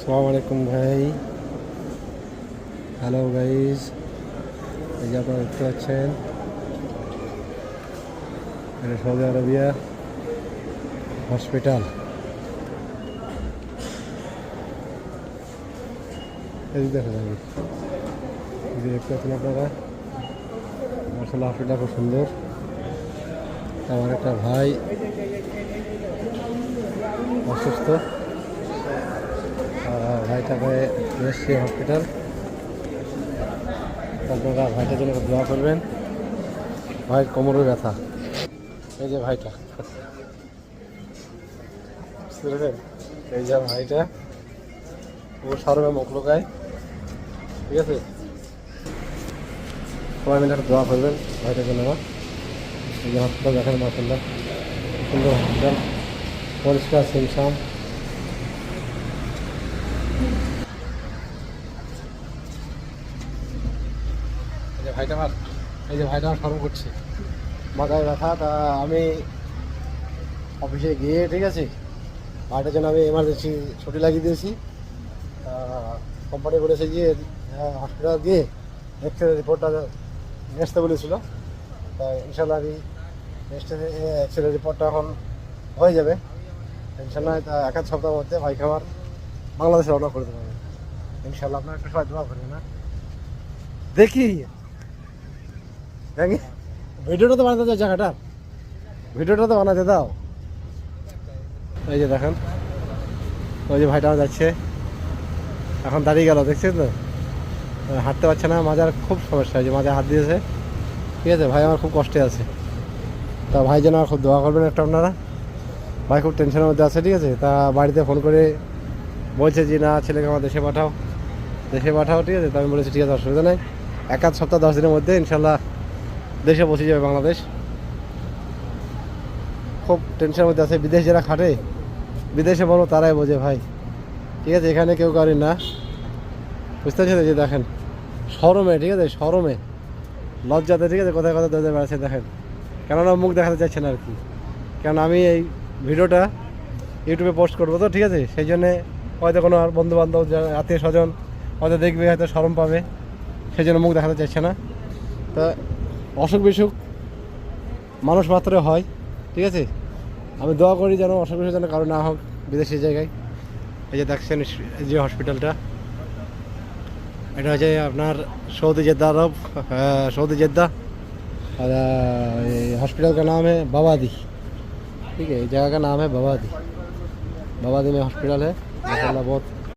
আসসালামু আলাইকুম ভাই। হ্যালো গাইজ, এই যে আপনারা দেখতে পাচ্ছেন এটা সৌদি আরবিয়া হসপিটাল। এই দেখা যাবে, এই যে দেখতে পাচ্ছেন আপনারা মার্শাল্লাহ, হসপিটাল খুব সুন্দর। আমার একটা ভাই অসুস্থ, ভাইটাকে এসছি হসপিটাল। আপনারা ভাইটার জন্য দোয়া করবেন। ভাইয়ের কোমরে ব্যথা, এই যে ভাইটা, এই যে ভাইটা ও সরবে মুখ লোকায়, ঠিক আছে? সবাই মিলে একটা দোয়া করবেন ভাইটার জন্য। আমার এই যে হসপিটাল দেখেন, মাশাআল্লাহ সুন্দর হসপিটাল, পরিষ্কার সিমসাম। এই যে ভাইটা আমার সরম করছে, মাথায় ব্যথা। তা আমি অফিসে গিয়ে, ঠিক আছে, ভাইটার জন্য আমি এমার্জেন্সি ছুটি লাগিয়ে দিয়েছি। কোম্পানি বলেছে যে হসপিটাল গিয়ে এক্সরে রিপোর্টটা নিয়ে আসতে বলেছিল। তা ইনশাল্লাহ আমি এক্সরে রিপোর্টটা এখন হয়ে যাবে ইনশাল্লাহ। তা এক আধ সপ্তাহের মধ্যে ভাইকে আমার বাংলাদেশে রওনা করে দেবো ইনশাল্লাহ। আপনার একটু সবাই দোয়া করবেন না? দেখি ভিডিওটা তো বানাতে দাও, জায়গাটা ভিডিওটা তো বানাতে দাও। এই যে দেখেন, ওই যে ভাইটা যাচ্ছে, এখন দাঁড়িয়ে গেল, দেখছেন তো? হাঁটতে পারছে না, মাজার খুব সমস্যা, এই যে মাজায় হাত দিয়েছে, ঠিক আছে? ভাই আমার খুব কষ্টে আছে। তা ভাই যেন খুব দোয়া করবেন একটা আপনারা। ভাই খুব টেনশনের মধ্যে আছে, ঠিক আছে? তা বাড়িতে ফোন করে বলছে যে না, ছেলেকে আমার দেশে পাঠাও, দেশে পাঠাও, ঠিক আছে? তো আমি বলেছি ঠিক আছে, অসুবিধা নেই, এক আধ সপ্তাহ 10 দিনের মধ্যে ইনশাল্লাহ দেশে পৌঁছে যাবে বাংলাদেশ। খুব টেনশনের মধ্যে আছে। বিদেশ যারা খাটে, বিদেশে বলো তারাই বোঝে ভাই, ঠিক আছে? এখানে কেউ করেন না, বুঝতে পারছেন? যে দেখেন শরমে, ঠিক আছে, শরমে লজ্জাতে, ঠিক আছে, কোথায় কোথায় দৌড়ে বেড়াচ্ছে দেখেন। কেননা মুখ দেখাতে চাইছে না আর কি, কারণ আমি এই ভিডিওটা ইউটিউবে পোস্ট করবো তো, ঠিক আছে? সেই জন্যে হয়তো কোনো বন্ধু বান্ধব, আত্মীয় স্বজন হয়তো দেখবে, হয়তো শরম পাবে, সেই জন্য মুখ দেখাতে চাইছে না। তা অসুখ বিসুখ মানুষ মাত্র হয়, ঠিক আছে? আমি দোয়া করি যেন অসুখ বিসুখ যেন কারো না হোক বিদেশি জায়গায়। এই যে দেখছেন এই যে হসপিটালটা, এটা হচ্ছে আপনার सऊदी जद्दा अरब, सऊदी जद्दा। और हॉस्पिटल का नाम है बावादी, ठीक है? इस जगह का नाम है बावादी। बावादी में हॉस्पिटल है, माशाल्लाह बहुत